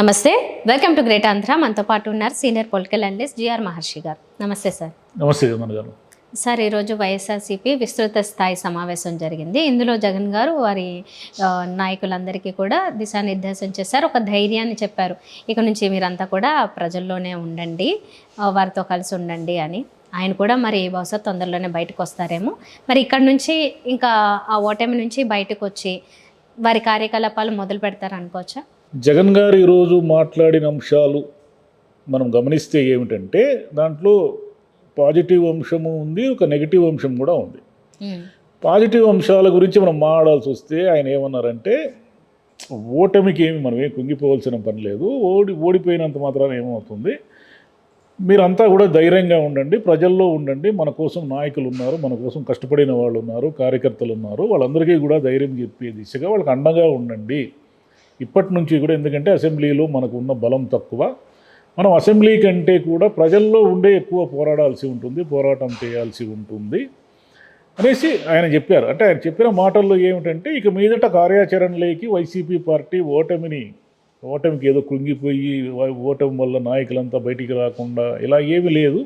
నమస్తే, welcome to great Andhra. మనతో పాటు ఉన్నారు సీనియర్ పొలిటికల్ అనలిస్ట్ జిఆర్ మహర్షి గారు. నమస్తే సార్. నమస్తే జగన్ గారు. సార్, ఈరోజు వైఎస్ఆర్సీపీ విస్తృత స్థాయి సమావేశం జరిగింది. ఇందులో జగన్ గారు వారి నాయకులందరికీ కూడా దిశానిర్దేశం చేశారు, ఒక ధైర్యాన్ని చెప్పారు. ఇక నుంచి మీరంతా కూడా ప్రజల్లోనే ఉండండి, వారితో కలిసి ఉండండి అని. ఆయన కూడా మరి బహుశా తొందరలోనే బయటకు వస్తారేమో. మరి ఇక్కడ నుంచి ఇంకా ఆ ఓటమి నుంచి బయటకు వచ్చి వారి కార్యకలాపాలు మొదలు పెడతారు అనుకోవచ్చా? జగన్ గారు ఈరోజు మాట్లాడిన అంశాలు మనం గమనిస్తే ఏమిటంటే దాంట్లో పాజిటివ్ అంశము ఉంది, ఒక నెగిటివ్ అంశం కూడా ఉంది. పాజిటివ్ అంశాల గురించి మనం మాట్లాడాల్సి వస్తే ఆయన ఏమన్నారంటే ఓటమికి మనం ఏం కుంగిపోవాల్సిన పని లేదు, ఓడిపోయినంత మాత్రాన ఏమవుతుంది, మీరంతా కూడా ధైర్యంగా ఉండండి, ప్రజల్లో ఉండండి, మన కోసం నాయకులు ఉన్నారు, మన కోసం కష్టపడిన వాళ్ళు ఉన్నారు, కార్యకర్తలు ఉన్నారు, వాళ్ళందరికీ కూడా ధైర్యం చెప్పే దిశగా వాళ్ళకి అండగా ఉండండి ఇప్పటి నుంచి కూడా. ఎందుకంటే అసెంబ్లీలో మనకు ఉన్న బలం తక్కువ, మనం అసెంబ్లీ కంటే కూడా ప్రజల్లో ఉండే ఎక్కువ పోరాడాల్సి ఉంటుంది, పోరాటం చేయాల్సి ఉంటుంది అనేసి ఆయన చెప్పారు. అంటే ఆయన చెప్పిన మాటల్లో ఏమిటంటే ఇక మీదట కార్యాచరణలోకి వైసీపీ పార్టీ ఓటమికి ఏదో కృంగిపోయి ఓటమి వల్ల నాయకులంతా బయటికి రాకుండా ఇలా ఏమీ లేదు,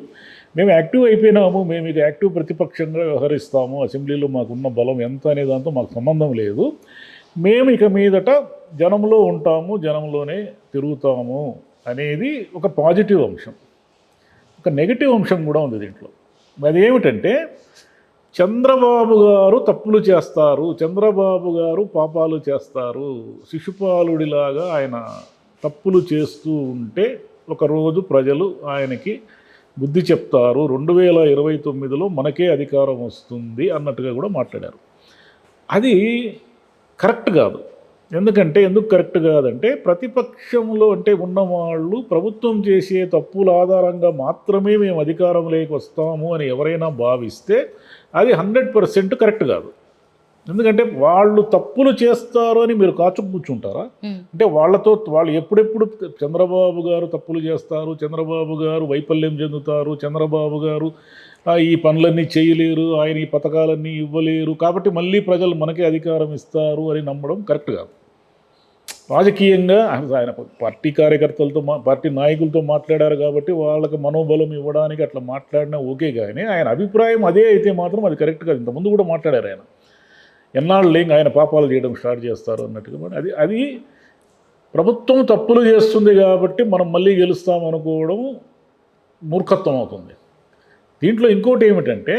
మేము యాక్టివ్ అయిపోయినాము, మేము ఇక యాక్టివ్ ప్రతిపక్షంగా వ్యవహరిస్తాము, అసెంబ్లీలో మాకున్న బలం ఎంత అనే దాంతో మాకు సంబంధం లేదు, మేము ఇక మీదట జనంలో ఉంటాము, జనంలోనే తిరుగుతాము అనేది ఒక పాజిటివ్ అంశం. ఒక నెగిటివ్ అంశం కూడా ఉంది దీంట్లో. అది ఏమిటంటే చంద్రబాబు గారు తప్పులు చేస్తారు, చంద్రబాబు గారు పాపాలు చేస్తారు, శిశుపాలుడిలాగా ఆయన తప్పులు చేస్తూ ఉంటే ఒకరోజు ప్రజలు ఆయనకి బుద్ధి చెప్తారు, 2029లో మనకే అధికారం వస్తుంది అన్నట్టుగా కూడా మాట్లాడారు. అది కరెక్ట్ కాదు. ఎందుకు కరెక్ట్ కాదంటే ప్రతిపక్షంలో అంటే ఉన్నవాళ్ళు ప్రభుత్వం చేసే తప్పుల ఆధారంగా మాత్రమే మేము అధికారంలోకి వస్తాము అని ఎవరైనా భావిస్తే అది 100% కరెక్ట్ కాదు. ఎందుకంటే వాళ్ళు తప్పులు చేస్తారు అని మీరు కూర్చుంటారా? అంటే వాళ్ళు ఎప్పుడెప్పుడు చంద్రబాబు గారు తప్పులు చేస్తారు, చంద్రబాబు గారు వైఫల్యం చెందుతారు, చంద్రబాబు గారు ఈ పనులన్నీ చేయలేరు, ఆయన ఈ పథకాలన్నీ ఇవ్వలేరు, కాబట్టి మళ్ళీ ప్రజలు మనకే అధికారం ఇస్తారు అని నమ్మడం కరెక్ట్ కాదు. రాజకీయంగా ఆయన పార్టీ కార్యకర్తలతో పార్టీ నాయకులతో మాట్లాడారు కాబట్టి వాళ్ళకి మనోబలం ఇవ్వడానికి అట్లా మాట్లాడినా ఓకే, కానీ ఆయన అభిప్రాయం అదే అయితే మాత్రం అది కరెక్ట్ కాదు. ఇంతకుముందు కూడా మాట్లాడారు ఆయన, ఎన్నాళ్ళు ఆయన పాపాలు చేయడం స్టార్ట్ చేస్తారు అన్నట్టుగా. అది ప్రభుత్వం తప్పులు చేస్తుంది కాబట్టి మనం మళ్ళీ గెలుస్తాం అనుకోవడం మూర్ఖత్వం అవుతుంది. దీంట్లో ఇంకోటి ఏమిటంటే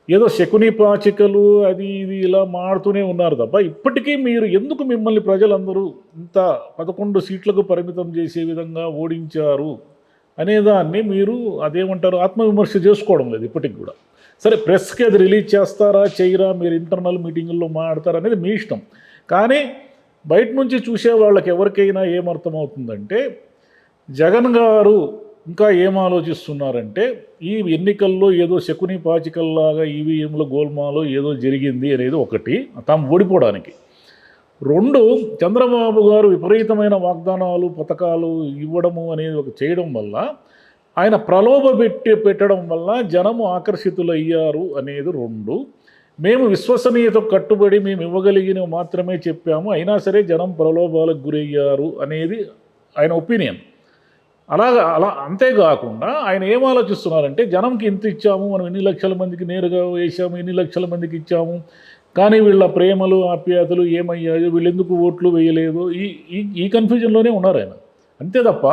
ఏదో శకుని పాచికలు అది ఇది ఇలా మాడుతూనే ఉన్నారు తప్ప ఇప్పటికీ మీరు ఎందుకు మిమ్మల్ని ప్రజలందరూ ఇంత 11 సీట్లకు పరిమితం చేసే విధంగా ఓడించారు అనేదాన్ని మీరు అదేమంటారు ఆత్మవిమర్శ చేసుకోవడం లేదు ఇప్పటికి కూడా. సరే, ప్రెస్కి అది రిలీజ్ చేస్తారా చేయరా, మీరు ఇంటర్నల్ మీటింగుల్లో మాట్లాడతారా అనేది మీ ఇష్టం, కానీ బయట నుంచి చూసే వాళ్ళకి ఎవరికైనా ఏమర్థమవుతుందంటే జగన్ గారు ఇంకా ఏం ఆలోచిస్తున్నారంటే ఈ ఎన్నికల్లో ఏదో శకుని పాచికల్లాగా ఈవీఎంలో గోల్మాలో ఏదో జరిగింది అనేది ఒకటి, తాము ఓడిపోవడానికి. 2, చంద్రబాబు గారు విపరీతమైన వాగ్దానాలు పథకాలు ఇవ్వడము అనేది ఒక చేయడం వల్ల ఆయన ప్రలోభ పెట్టడం వల్ల జనము ఆకర్షితులయ్యారు అనేది 2. మేము విశ్వసనీయతకు కట్టుబడి మేము ఇవ్వగలిగినవి మాత్రమే చెప్పాము, అయినా సరే జనం ప్రలోభాలకు గురయ్యారు అనేది ఆయన ఒపీనియన్. అలా అంతేకాకుండా ఆయన ఏం ఆలోచిస్తున్నారంటే జనంకి ఇంత ఇచ్చాము, మనం ఎన్ని లక్షల మందికి నేరుగా వేసాము, ఎన్ని లక్షల మందికి ఇచ్చాము, కానీ వీళ్ళ ప్రేమలు ఆప్యాయతలు ఏమయ్యాయో, వీళ్ళు ఎందుకు ఓట్లు వేయలేదు, ఈ కన్ఫ్యూజన్లోనే ఉన్నారు ఆయన. అంతే తప్ప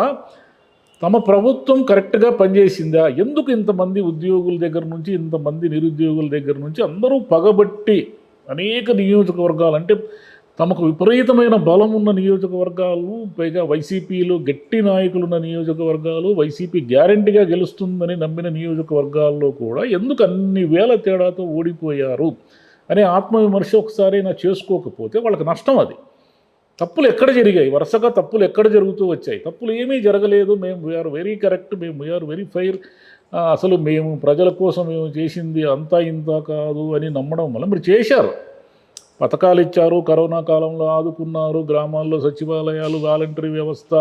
తమ ప్రభుత్వం కరెక్ట్గా పనిచేసిందా, ఎందుకు ఇంతమంది ఉద్యోగుల దగ్గర నుంచి ఇంతమంది నిరుద్యోగుల దగ్గర నుంచి అందరూ పగబట్టి అనేక నియోజకవర్గాలు అంటే తమకు విపరీతమైన బలం ఉన్న నియోజకవర్గాలు, పైగా వైసీపీలో గట్టి నాయకులున్న నియోజకవర్గాలు, వైసీపీ గ్యారెంటీగా గెలుస్తుందని నమ్మిన నియోజకవర్గాల్లో కూడా ఎందుకు అన్ని వేల తేడాతో ఓడిపోయారు అనే ఆత్మవిమర్శ ఒకసారి చేసుకోకపోతే వాళ్ళకి నష్టం. అది తప్పులు ఎక్కడ జరిగాయి, వరుసగా తప్పులు ఎక్కడ జరుగుతూ వచ్చాయి, తప్పులు ఏమీ జరగలేదు, మేము వీఆర్ వెరీ కరెక్ట్, మేము వీఆర్ వెరీ ఫెయిర్, అసలు మేము ప్రజల కోసం మేము చేసింది అంతా ఇంత కాదు అని నమ్మడం వల్ల మీరు చేశారు. పథకాలు ఇచ్చారు, కరోనా కాలంలో ఆదుకున్నారు, గ్రామాల్లో సచివాలయాలు, వాలంటరీ వ్యవస్థ,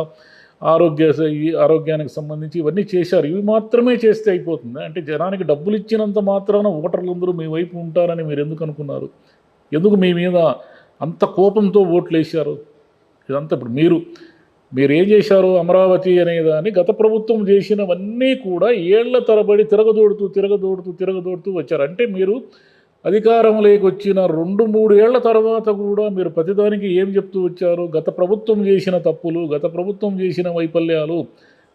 ఆరోగ్యానికి సంబంధించి ఇవన్నీ చేశారు. ఇవి మాత్రమే చేస్తే అయిపోతుంది అంటే జనానికి డబ్బులు ఇచ్చినంత మాత్రాన ఓటర్లందరూ మీ వైపు ఉంటారని మీరు ఎందుకు అనుకున్నారు? ఎందుకు మీ మీద అంత కోపంతో ఓట్లు వేశారు? ఇదంతా ఇప్పుడు మీరు మీరు ఏం చేశారు అమరావతి అనేదాన్ని గత ప్రభుత్వం చేసినవన్నీ కూడా ఏళ్ల తరబడి తిరగదోడుతూ వచ్చారు. అంటే మీరు అధికారంలోకి వచ్చిన 2-3 ఏళ్ల తర్వాత కూడా మీరు ప్రతిదానికి ఏం చెప్తూ వచ్చారు? గత ప్రభుత్వం చేసిన తప్పులు, గత ప్రభుత్వం చేసిన వైఫల్యాలు,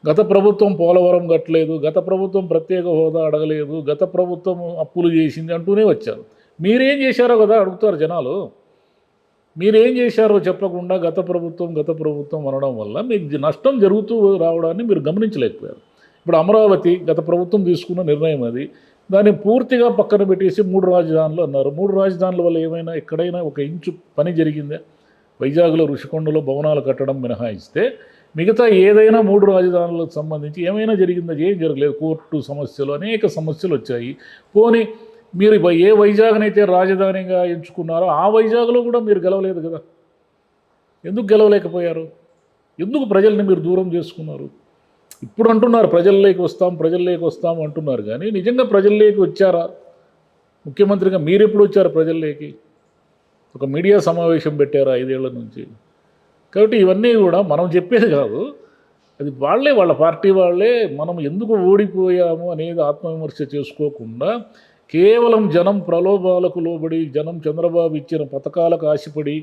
గత ప్రభుత్వం పోలవరం కట్టలేదు, గత ప్రభుత్వం ప్రత్యేక హోదా అడగలేదు, గత ప్రభుత్వం అప్పులు చేసింది అంటూనే వచ్చారు. మీరేం చేశారో కదా అడుగుతారు జనాలు. మీరేం చేశారో చెప్పకుండా గత ప్రభుత్వం అనడం వల్ల మీకు నష్టం జరుగుతూ రావడాన్ని మీరు గమనించలేకపోయారు. ఇప్పుడు అమరావతి గత ప్రభుత్వం తీసుకున్న నిర్ణయం అది. దాన్ని పూర్తిగా పక్కన పెట్టేసి 3 రాజధానులు అన్నారు. 3 రాజధానుల వల్ల ఏమైనా ఎక్కడైనా ఒక ఇంచు పని జరిగిందా? వైజాగ్లో ఋషికొండలో భవనాలు కట్టడం మినహాయిస్తే మిగతా ఏదైనా 3 రాజధానులకు సంబంధించి ఏమైనా జరిగిందా? ఏం జరగలేదు. కోర్టు సమస్యలు, అనేక సమస్యలు వచ్చాయి. పోనీ మీరు ఏ వైజాగ్నైతే రాజధానిగా ఎంచుకున్నారో ఆ వైజాగ్లో కూడా మీరు గెలవలేదు కదా. ఎందుకు గెలవలేకపోయారు? ఎందుకు ప్రజల్ని మీరు దూరం చేసుకున్నారు? ఇప్పుడు అంటున్నారు ప్రజల్లోకి వస్తాం అంటున్నారు, కానీ నిజంగా ప్రజల్లోకి వచ్చారా? ముఖ్యమంత్రిగా మీరు ఎప్పుడు వచ్చారు ప్రజల్లోకి? ఒక మీడియా సమావేశం పెట్టారా 5 ఏళ్ల నుంచి? కాబట్టి ఇవన్నీ కూడా మనం చెప్పేది కాదు, అది వాళ్ళ పార్టీ వాళ్ళే మనం ఎందుకు ఓడిపోయాము అనేది ఆత్మవిమర్శ చేసుకోకుండా కేవలం జనం ప్రలోభాలకు లోబడి, జనం చంద్రబాబు ఇచ్చిన పథకాలకు ఆశపడి,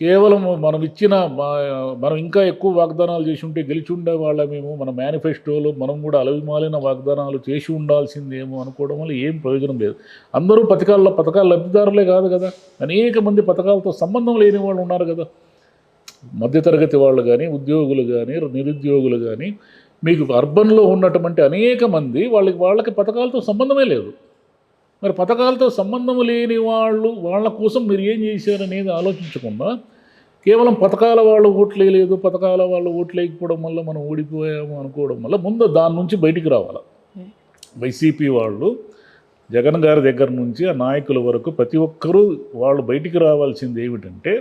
కేవలం మనం ఇంకా ఎక్కువ వాగ్దానాలు చేసి ఉంటే గెలిచి ఉండేవాళ్ళమేమో, మన మేనిఫెస్టోలో మనం కూడా అలవిమాలిన వాగ్దానాలు చేసి ఉండాల్సిందేమో అనుకోవడం వల్ల ఏం ప్రయోజనం లేదు. అందరూ పథకాల లబ్ధిదారులే కాదు కదా, అనేక మంది పథకాలతో సంబంధం లేని వాళ్ళు ఉన్నారు కదా. మధ్యతరగతి వాళ్ళు కానీ, ఉద్యోగులు కానీ, నిరుద్యోగులు కానీ, మీకు అర్బన్లో ఉన్నటువంటి అనేక మంది వాళ్ళకి పథకాలతో సంబంధమే లేదు. మరి పథకాలతో సంబంధం లేని వాళ్ళ కోసం మీరు ఏం చేశారనేది ఆలోచించకుండా కేవలం పథకాల వాళ్ళు ఓట్లేదు, పథకాల వాళ్ళు ఓట్లేకపోవడం వల్ల మనం ఓడిపోయాము అనుకోవడం వల్ల ముందు దాని నుంచి బయటికి రావాలి. వైసీపీ వాళ్ళు జగన్ గారి దగ్గర నుంచి ఆ నాయకుల వరకు ప్రతి ఒక్కరూ వాళ్ళు బయటికి రావాల్సింది ఏమిటంటే,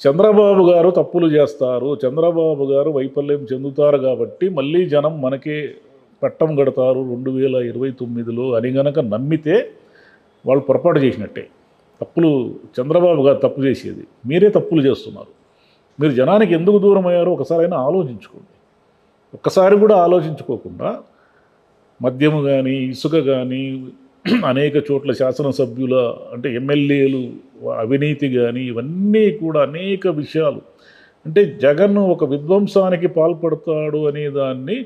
చంద్రబాబు గారు తప్పులు చేస్తారు, చంద్రబాబు గారు వైఫల్యం చెందుతారు కాబట్టి మళ్ళీ జనం మనకే పట్టం కడతారు 2029లో అని గనక నమ్మితే వాళ్ళు పొరపాటు చేసినట్టే. చంద్రబాబు గారు తప్పు చేసేది, మీరే తప్పులు చేస్తున్నారు. మీరు జనానికి ఎందుకు దూరం అయ్యారో ఒకసారైనా ఆలోచించుకోండి. ఒక్కసారి కూడా ఆలోచించుకోకుండా మద్యము కానీ, ఇసుక కానీ, అనేక చోట్ల శాసనసభ్యుల అంటే ఎమ్మెల్యేలు అవినీతి కానీ, ఇవన్నీ కూడా అనేక విషయాలు. అంటే జగన్ ఒక విధ్వంసానికి పాల్పడతాడు అనే దాన్ని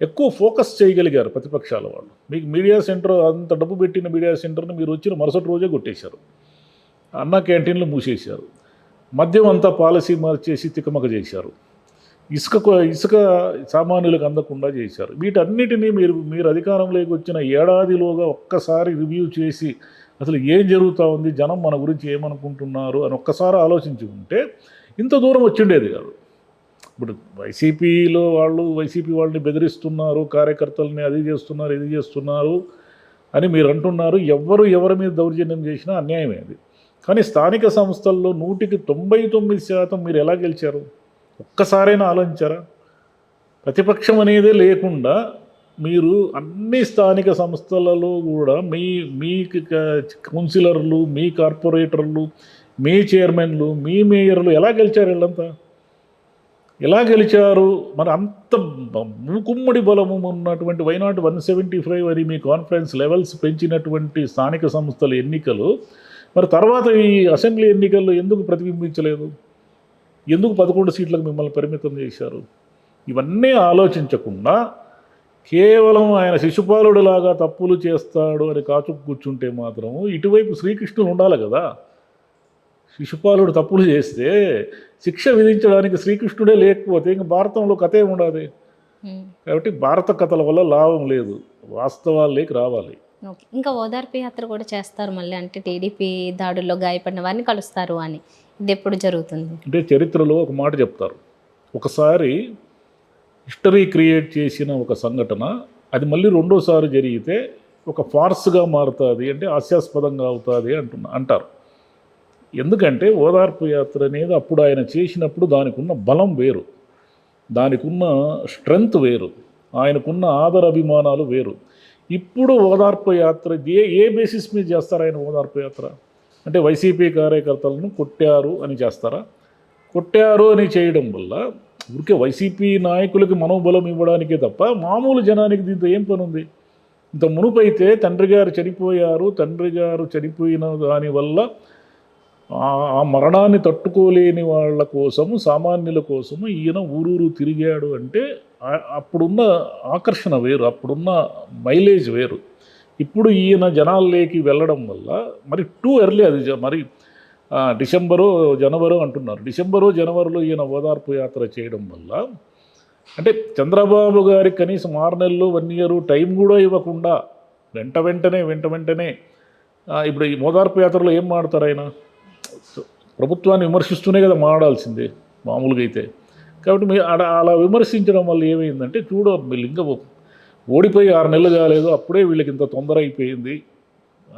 ఎక్కువ ఫోకస్ చేయగలిగారు ప్రతిపక్షాల వాళ్ళు. మీకు మీడియా సెంటర్ అంత డబ్బు పెట్టిన మీడియా సెంటర్ని మీరు వచ్చిన మరుసటి రోజే కొట్టేశారు. అన్న క్యాంటీన్లు మూసేశారు. మద్యం అంతా పాలసీ మార్చేసి తికమక చేశారు. ఇసుక సామాన్యులకు అందకుండా చేశారు. వీటన్నిటినీ మీరు అధికారంలోకి వచ్చిన ఏడాదిలోగా ఒక్కసారి రివ్యూ చేసి అసలు ఏం జరుగుతూ ఉంది, జనం మన గురించి ఏమనుకుంటున్నారు అని ఒక్కసారి ఆలోచించి ఉంటే ఇంత దూరం వచ్చిండేది కాదు. ఇప్పుడు వైసీపీ వాళ్ళని బెదిరిస్తున్నారు, కార్యకర్తలని అది చేస్తున్నారు, ఇది చేస్తున్నారు అని మీరు అంటున్నారు. ఎవరి మీద దౌర్జన్యం చేసినా అన్యాయమే అది. కానీ స్థానిక సంస్థల్లో 99% మీరు ఎలా గెలిచారు? ఒక్కసారైనా ఆలోచించారా? ప్రతిపక్షం అనేదే లేకుండా మీరు అన్ని స్థానిక సంస్థలలో కూడా మీ కౌన్సిలర్లు, మీ కార్పొరేటర్లు, మీ చైర్మన్లు, మీ మేయర్లు ఎలా గెలిచారు? వీళ్ళంతా ఎలా గెలిచారు? మరి అంత మూకుమ్మడి బలము ఉన్నటువంటి వైనాట్ 175 అని మీ కాన్ఫరెన్స్ లెవెల్స్ పెంచినటువంటి స్థానిక సంస్థల ఎన్నికలు మరి తర్వాత ఈ అసెంబ్లీ ఎన్నికల్లో ఎందుకు ప్రతిబింబించలేదు? ఎందుకు 11 సీట్లకు మిమ్మల్ని పరిమితం చేశారు? ఇవన్నీ ఆలోచించకుండా కేవలం ఆయన శిశుపాలుడిలాగా తప్పులు చేస్తాడు అని కాచుకు కూర్చుంటే మాత్రము ఇటువైపు శ్రీకృష్ణుడు ఉండాలి కదా. శిశుపాలుడు తప్పులు చేస్తే శిక్ష విధించడానికి శ్రీకృష్ణుడే లేకపోతే ఇంక భారతంలో కథే ఉండదు. కాబట్టి భారత కథల వల్ల లాభం లేదు, వాస్తవాల్లోకి రావాలి. ఓకే, ఇంకా ఓదార్పు యాత్ర కూడా చేస్తారు మళ్ళీ, అంటే టీడీపీ దాడుల్లో గాయపడిన వారిని కలుస్తారు అని. ఇది ఎప్పుడు జరుగుతుంది? అంటే చరిత్రలో ఒక మాట చెప్తారు, ఒకసారి హిస్టరీ క్రియేట్ చేసిన ఒక సంఘటన అది మళ్ళీ రెండోసారి జరిగితే ఒక ఫార్స్గా మారుతుంది, అంటే హాస్యాస్పదంగా అవుతుంది అంటారు. ఎందుకంటే ఓదార్పు యాత్ర అనేది అప్పుడు ఆయన చేసినప్పుడు దానికి ఉన్న బలం వేరు, దానికి ఉన్న స్ట్రెంగ్త్ వేరు, ఆయనకున్న ఆదర అభిమానాలు వేరు. ఇప్పుడు ఓదార్పు యాత్ర ఏ బేసిస్ మీద చేస్తారు ఆయన ఓదార్పు యాత్ర? అంటే వైసీపీ కార్యకర్తలను కొట్టారు అని చేస్తారా? కొట్టారు అని చేయడం వల్ల ఊరికే వైసీపీ నాయకులకి మనోబలం ఇవ్వడానికే తప్ప మామూలు జనానికి దీంతో ఏం పని ఉంది? ఇంత మునుపైతే తండ్రి గారు చనిపోయారు, తండ్రి గారు చనిపోయిన దానివల్ల ఆ మరణాన్ని తట్టుకోలేని వాళ్ళ కోసము, సామాన్యుల కోసము ఈయన ఊరూరు తిరిగాడు అంటే అప్పుడున్న ఆకర్షణ వేరు, అప్పుడున్న మైలేజ్ వేరు. ఇప్పుడు ఈయన జనాల్లోకి వెళ్ళడం వల్ల మరి టూ ఎర్లీ అది మరి డిసెంబరో జనవరో అంటున్నారు. డిసెంబరో జనవరిలో ఈయన ఓదార్పు యాత్ర చేయడం వల్ల అంటే చంద్రబాబు గారికి కనీసం 6 నెలలు 1 ఇయర్ టైం కూడా ఇవ్వకుండా వెంటనే ఇప్పుడు ఈ ఓదార్పు యాత్రలో ఏం మాడతారు ఆయన? ప్రభుత్వాన్ని విమర్శిస్తూనే కదా మాడాల్సిందే మామూలుగా అయితే. కాబట్టి మీరు అలా విమర్శించడం వల్ల ఏమైందంటే వీళ్ళు ఇంకా ఓడిపోయి 6 నెలలు కాలేదు, అప్పుడే వీళ్ళకి ఇంత తొందర అయిపోయింది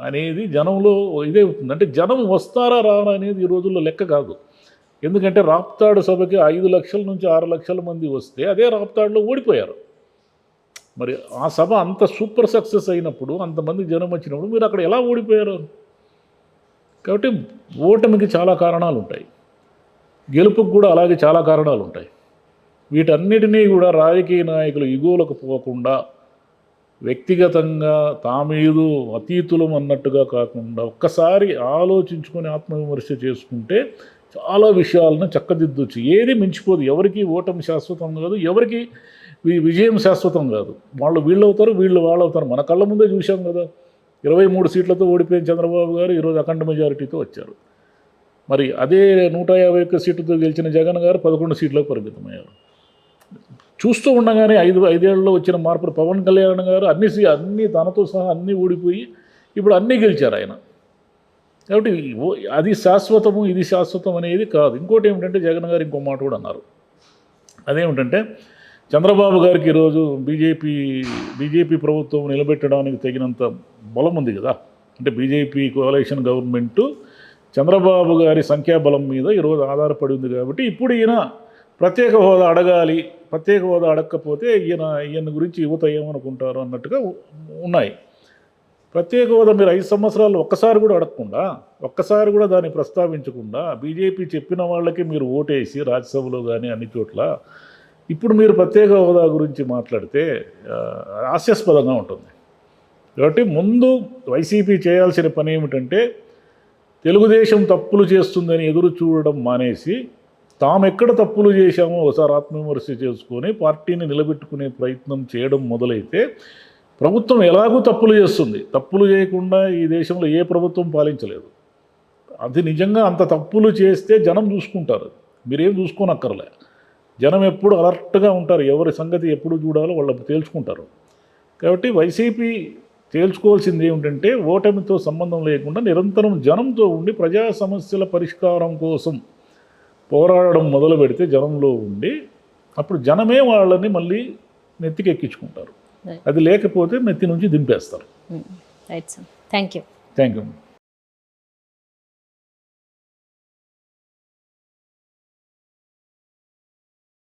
అనేది జనంలో ఇదే అవుతుంది. అంటే జనం వస్తారా రారా అనేది ఈ రోజుల్లో లెక్క కాదు. ఎందుకంటే రాప్తాడు సభకి 5 లక్షల నుంచి 6 లక్షల మంది వస్తే అదే రాప్తాడులో ఓడిపోయారు. మరి ఆ సభ అంత సూపర్ సక్సెస్ అయినప్పుడు, అంతమంది జనం వచ్చినప్పుడు మీరు అక్కడ ఎలా ఓడిపోయారు? కాబట్టి ఓటమికి చాలా కారణాలు ఉంటాయి, గెలుపుకు కూడా అలాగే చాలా కారణాలు ఉంటాయి. వీటన్నిటినీ కూడా రాజకీయ నాయకులు ఇగోలకు పోకుండా వ్యక్తిగతంగా తామేదో అతీతులం అన్నట్టుగా కాకుండా ఒక్కసారి ఆలోచించుకొని ఆత్మవిమర్శ చేసుకుంటే చాలా విషయాలను చక్కదిద్దొచ్చు. ఏది మించిపోదు. ఎవరికి ఓటమి శాశ్వతం కాదు, ఎవరికి విజయం శాశ్వతం కాదు. వీళ్ళు అవుతారు, వాళ్ళు అవుతారు. మన కళ్ళ ముందే చూసాం కదా, 23 సీట్లతో ఓడిపోయిన చంద్రబాబు గారు ఈరోజు అఖండ మెజారిటీతో వచ్చారు. మరి అదే 151 సీట్లతో గెలిచిన జగన్ గారు 11 సీట్లకు పరిమితమయ్యారు. చూస్తూ ఉండగానే 5 ఏళ్లలో వచ్చిన మార్పులు. పవన్ కళ్యాణ్ గారు అన్ని తనతో సహా అన్నీ ఓడిపోయి ఇప్పుడు అన్నీ గెలిచారు ఆయన. కాబట్టి అది శాశ్వతము ఇది శాశ్వతం అనేది కాదు. ఇంకోటి ఏమిటంటే జగన్ గారు ఇంకో మాట కూడా అన్నారు. అదేమిటంటే చంద్రబాబు గారికి ఈరోజు బీజేపీ ప్రభుత్వం నిలబెట్టడానికి తగినంత బలం ఉంది కదా. అంటే బీజేపీ కోalition గవర్నమెంటు చంద్రబాబు గారి సంఖ్యాబలం మీద ఈరోజు ఆధారపడి ఉంది. కాబట్టి ఇప్పుడు ఈయన ప్రత్యేక హోదా అడగాలి, ప్రత్యేక హోదా అడగకపోతే ఈయన గురించి యువత ఏమనుకుంటారు అన్నట్టుగా ఉన్నాయి. ప్రత్యేక హోదా మీరు 5 సంవత్సరాలు ఒక్కసారి కూడా అడగకుండా, ఒక్కసారి కూడా దాన్ని ప్రస్తావించకుండా బీజేపీ చెప్పిన వాళ్ళకి మీరు ఓటేసి రాజ్యసభలో కానీ అన్ని చోట్ల ఇప్పుడు మీరు ప్రత్యేక హోదా గురించి మాట్లాడితే హాస్యాస్పదంగా ఉంటుంది. కాబట్టి ముందు వైసీపీ చేయాల్సిన పని ఏమిటంటే తెలుగుదేశం తప్పులు చేస్తుందని ఎదురు చూడడం మానేసి తామెక్కడ తప్పులు చేశామో ఒకసారి ఆత్మవిమర్శ చేసుకొని పార్టీని నిలబెట్టుకునే ప్రయత్నం చేయడం మొదలైతే ప్రభుత్వం ఎలాగూ తప్పులు చేస్తుంది. తప్పులు చేయకుండా ఈ దేశంలో ఏ ప్రభుత్వం పాలించలేదు. అది నిజంగా అంత తప్పులు చేస్తే జనం చూసుకుంటారు, మీరేం చూసుకోనక్కర్లే. జనం ఎప్పుడు అలర్ట్గా ఉంటారు, ఎవరి సంగతి ఎప్పుడు చూడాలో వాళ్ళు తేల్చుకుంటారు. కాబట్టి వైసీపీ తేల్చుకోవాల్సింది ఏమిటంటే ఓటమితో సంబంధం లేకుండా నిరంతరం జనంతో ఉండి ప్రజా సమస్యల పరిష్కారం కోసం పోరాడడం మొదలు పెడితే జనంలో ఉండి అప్పుడు జనమే వాళ్ళని మళ్ళీ నెత్తికెక్కించుకుంటారు. అది లేకపోతే నెత్తి నుంచి దింపేస్తారు. Right sir, thank you.